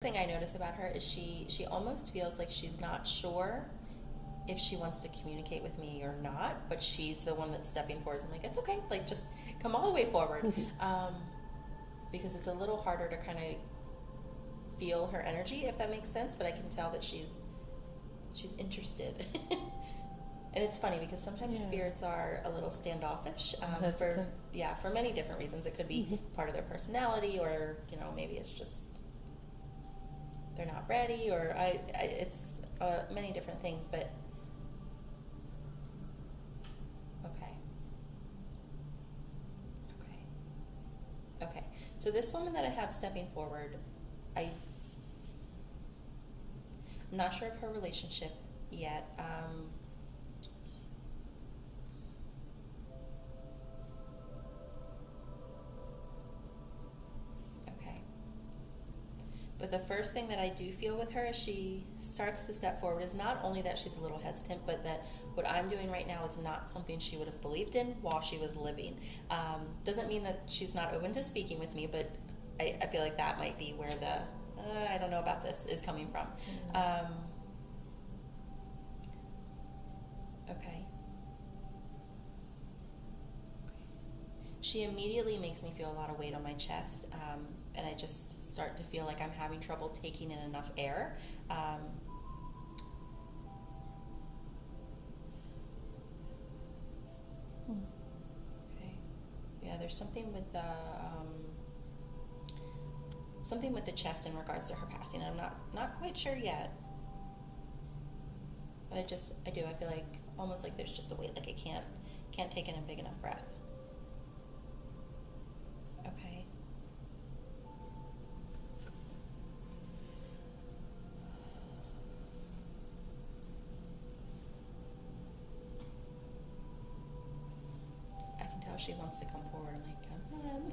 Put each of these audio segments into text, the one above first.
thing I notice about her is she almost feels like she's not sure if she wants to communicate with me or not, but she's the one that's stepping forward. I'm like, it's okay, like just come all the way forward, because it's a little harder to kind of feel her energy, if that makes sense. But I can tell that she's interested. And it's funny because sometimes spirits are a little standoffish, for many different reasons. It could be part of their personality, or maybe it's just they're not ready, or it's many different things. But okay. So this woman that I have stepping forward, I'm not sure of her relationship yet. But the first thing that I do feel with her as she starts to step forward is not only that she's a little hesitant, but that what I'm doing right now is not something she would have believed in while she was living. Doesn't mean that she's not open to speaking with me, but I feel like that might be where the I don't know about this is coming from. Okay. She immediately makes me feel a lot of weight on my chest, and I just start to feel like I'm having trouble taking in enough air. Okay. Yeah, there's something with the chest in regards to her passing. I'm not quite sure yet, but I do. I feel like almost like there's just a weight, like I can't take in a big enough breath. Okay. I can tell she wants to come forward. I'm like, come on.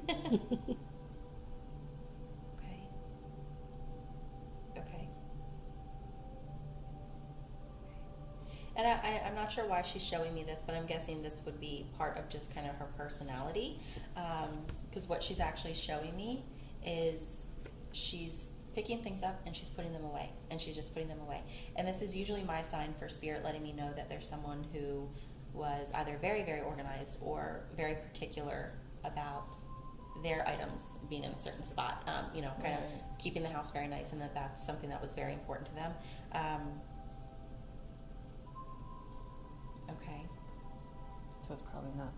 Okay. And I'm not sure why she's showing me this, but I'm guessing this would be part of just kind of her personality. Because what she's actually showing me is she's picking things up and she's putting them away, and she's just putting them away. And this is usually my sign for spirit letting me know that there's someone who was either very, very organized or very particular about their items being in a certain spot, kind of keeping the house very nice, and that's something that was very important to them. Okay. So it's probably not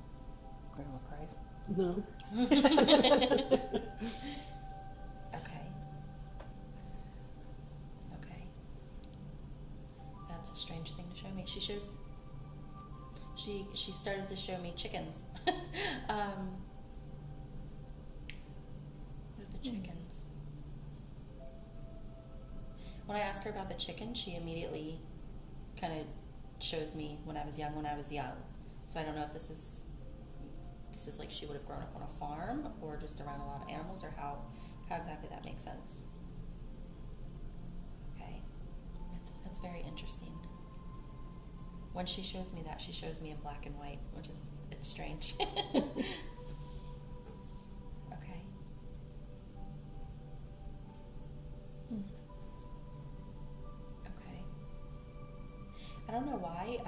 Grandma Price. No. Okay. That's a strange thing to show me. She started to show me chickens. What are the chickens? When I ask her about the chicken, she immediately kind of shows me when I was young. So I don't know if this is like she would have grown up on a farm or just around a lot of animals, or how exactly that makes sense. Okay. That's very interesting. When she shows me that, she shows me in black and white, which is, it's strange. Okay. Okay. I don't know why.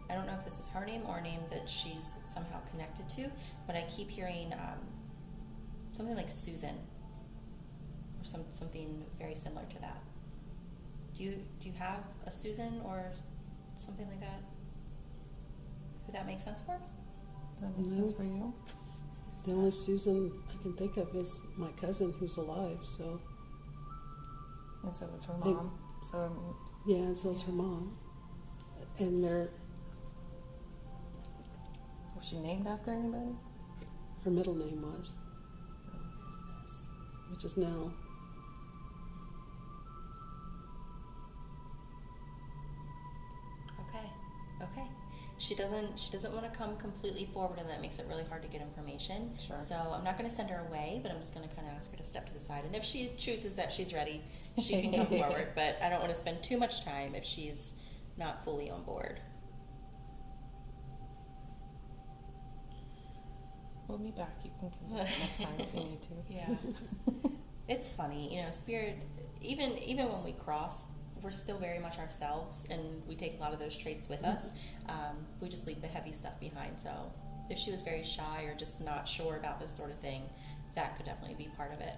I don't know if this is her name or a name that she's somehow connected to, but I keep hearing something like Susan, or something very similar to that. Do you have a Susan or something like that? Would that make sense for? Does that make sense for you? The only Susan I can think of is my cousin who's alive, so. And so it's her mom. Yeah, and so it's her mom. And Was she named after anybody? her middle name was, What is this? which is Nell. Okay. She doesn't want to come completely forward, and that makes it really hard to get information. Sure. So I'm not going to send her away, but I'm just going to kind of ask her to step to the side. And if she chooses that she's ready, she can come forward. But I don't want to spend too much time if she's not fully on board. We'll be back. You can come back next time if you need to. Yeah. It's funny, you know, Spirit, even when we cross, we're still very much ourselves, and we take a lot of those traits with us. We just leave the heavy stuff behind. So if she was very shy or just not sure about this sort of thing, that could definitely be part of it.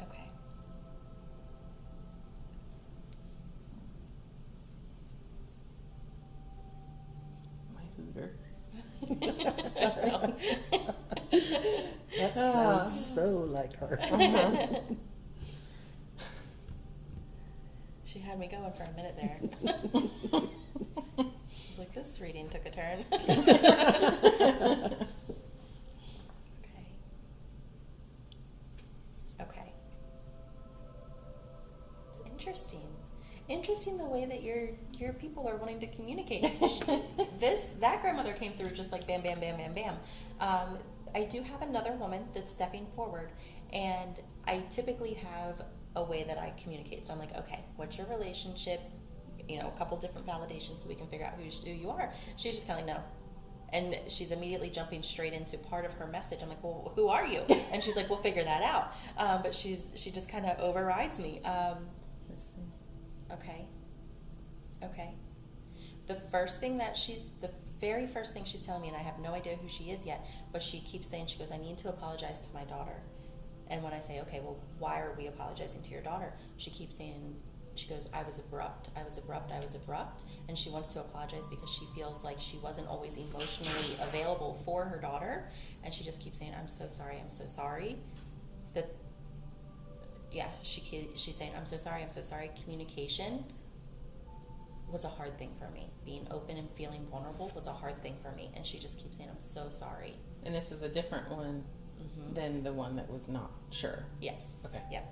Okay. My hooter. No. That sounds so like her. She had me going for a minute there. I was like, this reading took a turn. Okay. Okay. It's interesting. Interesting the way that your people are wanting to communicate. That grandmother came through just like bam, bam, bam, bam, bam. I do have another woman that's stepping forward, and I typically have a way that I communicate. So I'm like, okay, what's your relationship? You know, a couple different validations so we can figure out who you are. She's just kind of like, no. And she's immediately jumping straight into part of her message. I'm like, well, who are you? And she's like, we'll figure that out. But she just kind of overrides me. Interesting. Okay. Okay. The very first thing she's telling me, and I have no idea who she is yet, but she keeps saying, she goes, I need to apologize to my daughter. And when I say, okay, well, why are we apologizing to your daughter? She keeps saying, she goes, I was abrupt. And she wants to apologize because she feels like she wasn't always emotionally available for her daughter. And she just keeps saying, I'm so sorry. That, yeah, she's saying, I'm so sorry. Communication was a hard thing for me. Being open and feeling vulnerable was a hard thing for me. And she just keeps saying, I'm so sorry. And this is a different one than the one that was not sure. Yes. Okay. Yep.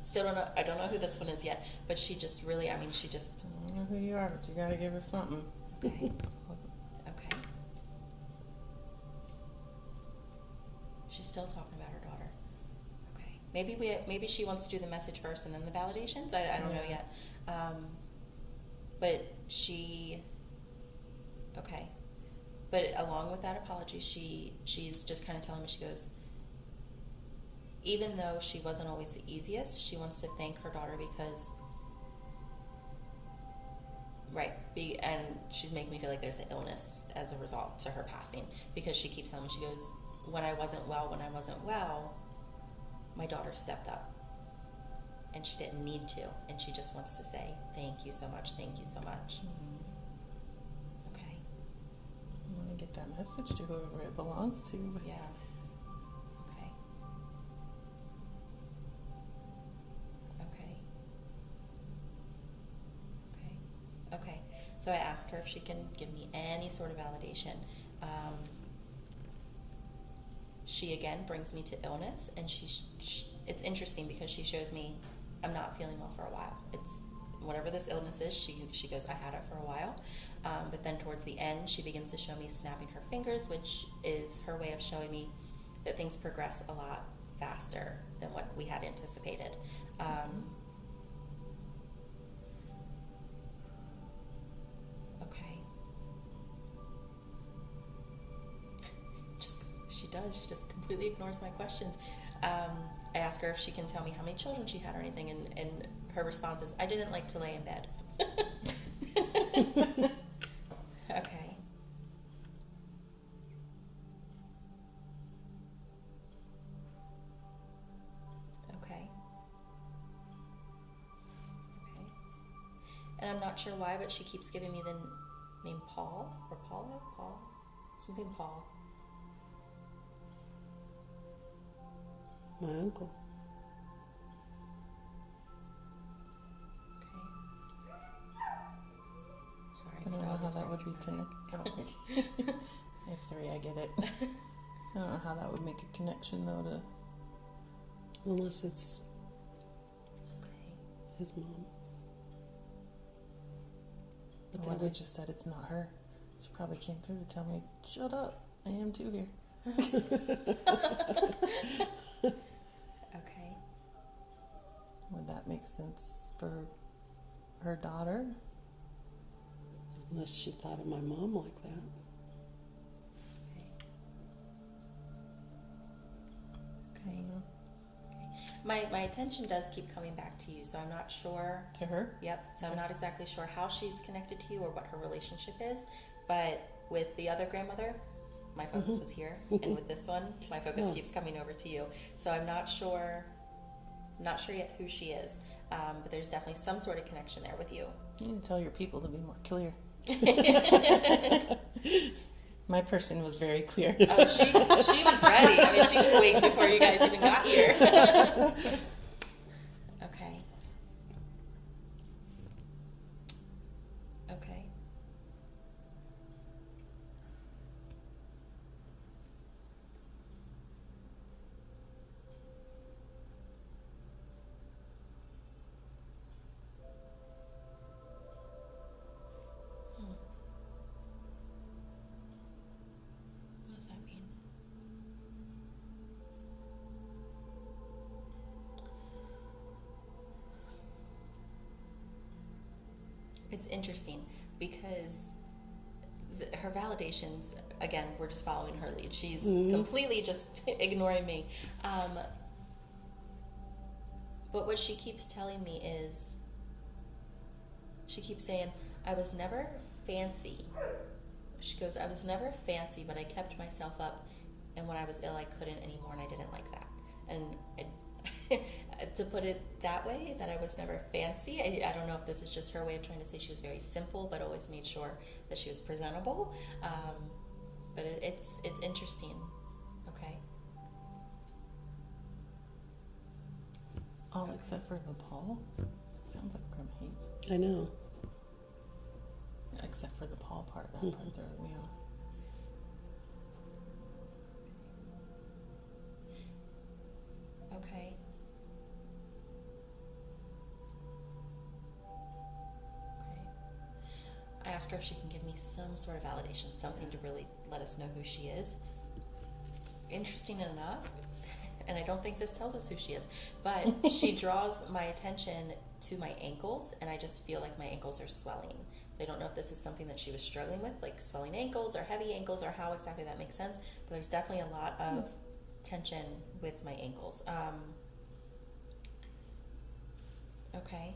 Still don't know. I don't know who this one is yet, but she just really. I mean, she just. I don't know who you are, but you gotta give us something. Okay. Okay. She's still talking about her daughter. Okay. Maybe she wants to do the message first and then the validations. I don't know yet. But she. Okay. But along with that apology, she's just kind of telling me, she goes, even though she wasn't always the easiest, she wants to thank her daughter because, and she's making me feel like there's an illness as a result to her passing, because she keeps telling me, she goes, when I wasn't well, my daughter stepped up. And she didn't need to, and she just wants to say, thank you so much. Okay. I want to get that message to whoever it belongs to. But Yeah. Okay. So I asked her if she can give me any sort of validation. She again brings me to illness, and it's interesting because she shows me I'm not feeling well for a while. It's whatever this illness is. She goes, I had it for a while, but then towards the end, she begins to show me snapping her fingers, which is her way of showing me that things progress a lot faster than what we had anticipated. Okay. She just completely ignores my questions. I ask her if she can tell me how many children she had or anything, and her response is, I didn't like to lay in bed. Okay. And I'm not sure why, but she keeps giving me the name Paul, or Paula? Something Paul. My uncle. Okay. Sorry. I don't know how that would be connected. I have 3, I get it. I don't know how that would make a connection though to. Unless it's Okay. his mom. But then I just said it's not her. She probably came through to tell me, shut up, I am too here. Okay. makes sense for her daughter. Unless she thought of my mom like that. Okay. My attention does keep coming back to you, so I'm not sure. To her? Yep. So I'm not exactly sure how she's connected to you or what her relationship is. But with the other grandmother, my focus was here, and with this one, my focus Yeah. keeps coming over to you. So I'm not sure. Not sure yet who she is, but there's definitely some sort of connection there with you. You need to tell your people to be more clear. My person was very clear. Oh, she was ready. I mean, she was waiting before you guys even got here. Okay. Okay. What does that mean? It's interesting because her validations, again, we're just following her lead. She's completely just ignoring me. But what she keeps telling me is, she keeps saying, I was never fancy. She goes, I was never fancy, but I kept myself up, and when I was ill, I couldn't anymore, and I didn't like that. And to put it that way, that I was never fancy, I don't know if this is just her way of trying to say she was very simple, but always made sure that she was presentable. But it's interesting. Okay. All except for the Paul. Sounds like Grim hate. I know. Except for the Paul part. That part throws me off. Okay. Okay. I ask her if she can give me some sort of validation, something to really let us know who she is. Interesting enough, and I don't think this tells us who she is, but she draws my attention to my ankles, and I just feel like my ankles are swelling. So I don't know if this is something that she was struggling with, like swelling ankles or heavy ankles, or how exactly that makes sense, but there's definitely a lot of tension with my ankles. Okay.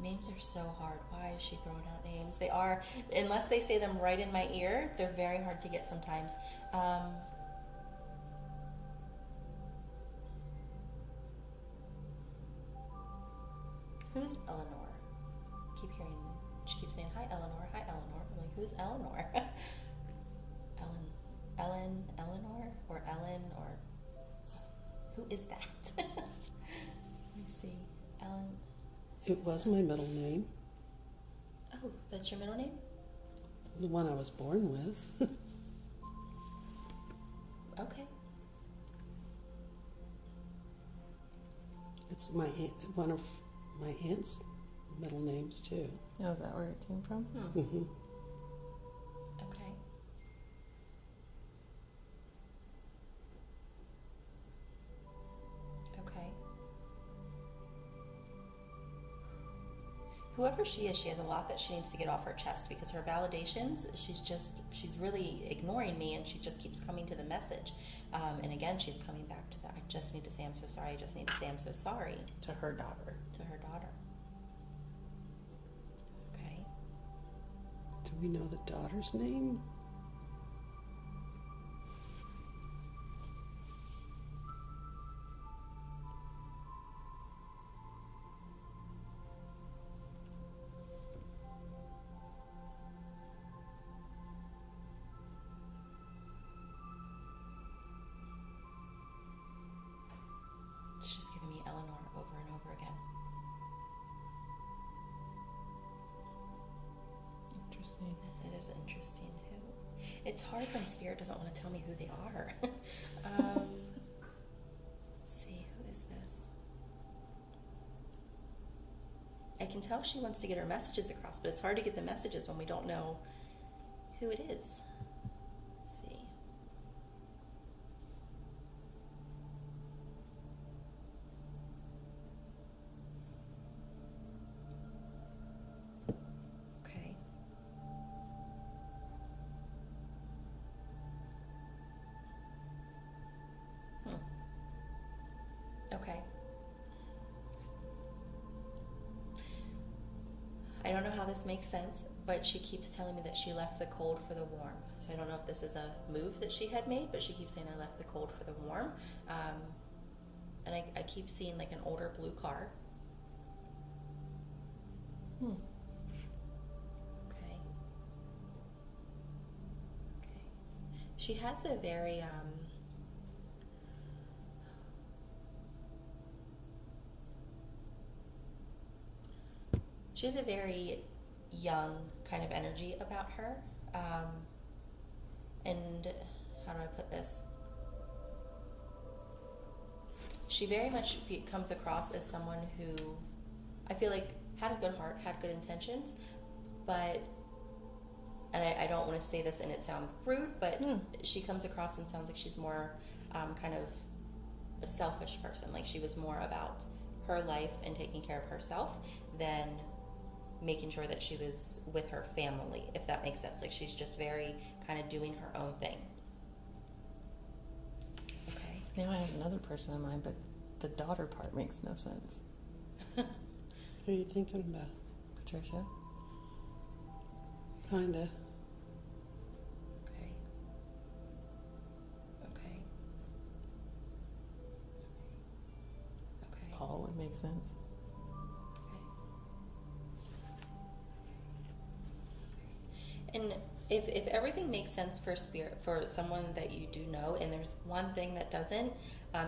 Names are so hard. Why is she throwing out names? They are, unless they say them right in my ear, they're very hard to get sometimes. Who's Eleanor? She keeps saying, hi Eleanor, hi Eleanor. I'm like, who's Eleanor? Eleanor, or Ellen, or who is that? Let me see. Ellen. It was my middle name, Oh, that's your middle name? the one I was born with. Okay. It's one of my aunt's middle names too. Oh, is that where it came from? Hmm. Okay. Okay. Whoever she is, she has a lot that she needs to get off her chest, because her validations, she's really ignoring me, and she just keeps coming to the message. And again, she's coming back to that. I just need to say I'm so sorry. I just need to say I'm so sorry To her daughter. to her daughter. Okay. Do we know the daughter's name? She's just giving me Eleanor over and over again. Interesting. It is interesting. It's hard when Spirit doesn't want to tell me who they are. Let's see, who is this? I can tell she wants to get her messages across, but it's hard to get the messages when we don't know who it is. Let's see. Okay. Okay. I don't know how this makes sense, but she keeps telling me that she left the cold for the warm. So I don't know if this is a move that she had made, but she keeps saying I left the cold for the warm. And I keep seeing like an older blue car. Hmm. Okay. Okay. She has a very she has a very young kind of energy about her. And how do I put this? She very much comes across as someone who I feel like had a good heart, had good intentions, but, and I don't want to say this and it sound rude, but she comes across and sounds like she's more kind of a selfish person. Like she was more about her life and taking care of herself than making sure that she was with her family, if that makes sense. Like she's just very kind of doing her own thing. Okay. Now I have another person in mind, but the daughter part makes no sense. Who are you thinking about? Patricia? Kinda. Okay. Okay. Okay. Paul would make sense. And if everything makes sense for spirit, for someone that you do know, and there's one thing that doesn't,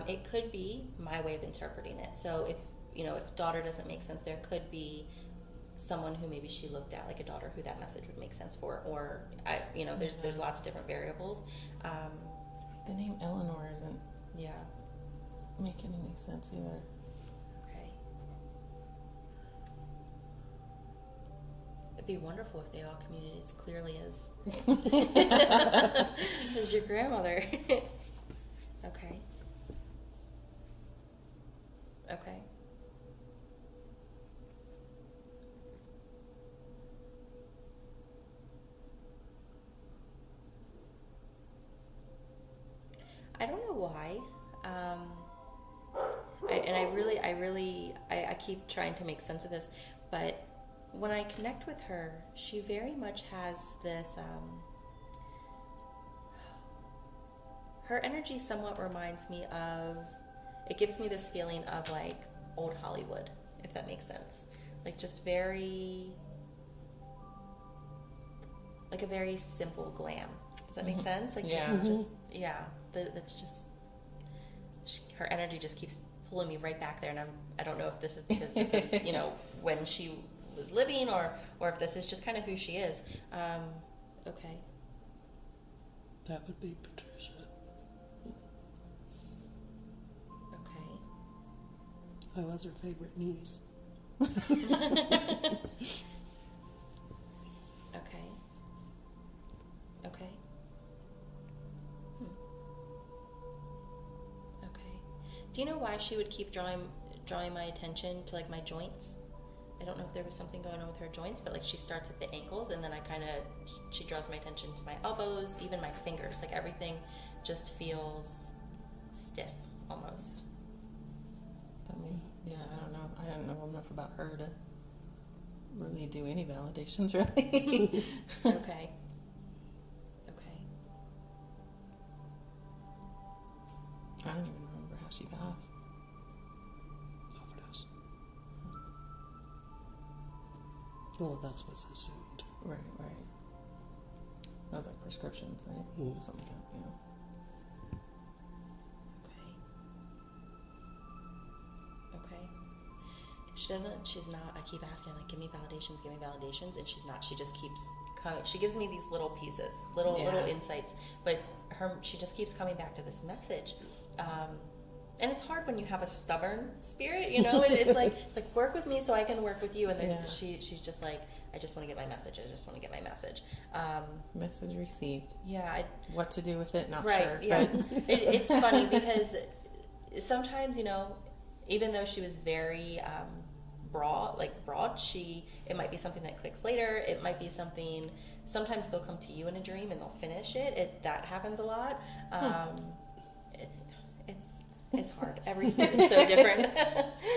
it could be my way of interpreting it. So if daughter doesn't make sense, there could be someone who maybe she looked at, like a daughter who that message would make sense for, or there's lots of different variables. The name Eleanor isn't Yeah. making any sense either. Okay. It'd be wonderful if they all communicated as clearly as your grandmother. Okay. Okay. I don't know why. I keep trying to make sense of this, but when I connect with her, she very much has this, her energy somewhat reminds me of, it gives me this feeling of like old Hollywood, if that makes sense. Like just very, like a very simple glam. Does that make sense? Like Yeah. that's just, her energy just keeps pulling me right back there, and I don't know if this is because this is when she was living, or if this is just kind of who she is. Okay. That would be Patricia. Okay. I was her favorite niece. Okay. Okay. Okay. Do you know why she would keep drawing my attention to like my joints? I don't know if there was something going on with her joints, but like she starts at the ankles, and then she draws my attention to my elbows, even my fingers. Like everything just feels stiff almost. I mean, yeah, I don't know. I don't know enough about her to really do any validations, really. Okay. Okay. I don't even remember how she passed. Overdose. Well, that's what's assumed. Right. That was like prescriptions, right? Mm. Or something like that, yeah. She's not, I keep asking, like, give me validations, and she's not. She just keeps coming, she gives me these little pieces, little insights, but she just keeps coming back to this message. And it's hard when you have a stubborn spirit, you know. It's like work with me so I can work with you. And then Yeah. she's just like, I just want to get my message. I just want to get my message. Message received. Yeah. What to do with it? Not Right. sure. Yeah. But It's funny because sometimes, you know, even though she was very broad, it might be something that clicks later. It might be something. Sometimes they'll come to you in a dream and they'll finish it. That happens a lot. It's hard. Every spirit is so different.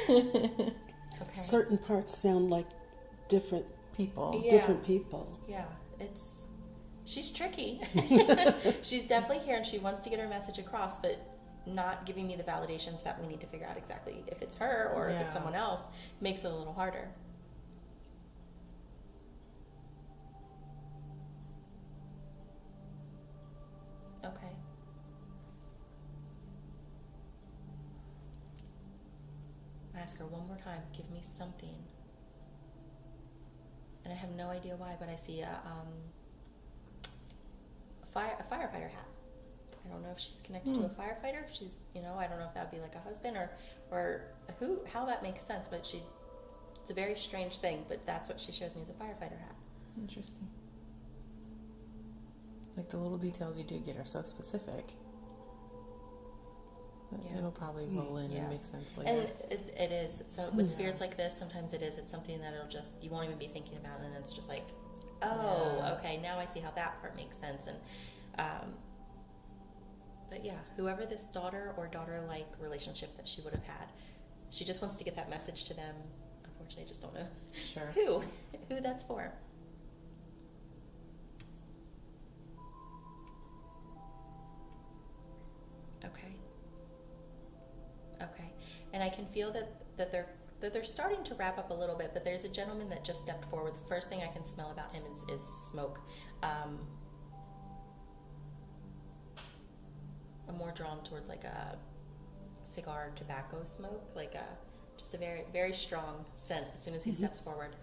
Okay. Certain parts sound like different people. Yeah. different people. Yeah, she's tricky. She's definitely here and she wants to get her message across, but not giving me the validations that we need to figure out exactly if it's her or if it's Yeah. someone else makes it a little harder. Okay. I ask her one more time, give me something. And I have no idea why, but I see a firefighter hat. I don't know if she's connected to a firefighter. If she's, you know, I don't know if that would be like a husband or how that makes sense. But it's a very strange thing. But that's what she shows me as a firefighter hat. Interesting. Like the little details you do get are so specific. That Yeah. It'll probably roll in Yeah. and make sense later. And it is. So with Yeah. spirits like this, sometimes it's something that you won't even be thinking about, and then it's just like, oh, Yeah. okay, now I see how that part makes sense. And but yeah, whoever this daughter or daughter-like relationship that she would have had, she just wants to get that message to them. Unfortunately, I just don't know Sure. who that's for. Okay. Okay. And I can feel that they're starting to wrap up a little bit, but there's a gentleman that just stepped forward. The first thing I can smell about him is smoke. I'm more drawn towards like a cigar tobacco smoke, like just a very, very strong scent as soon as he steps forward.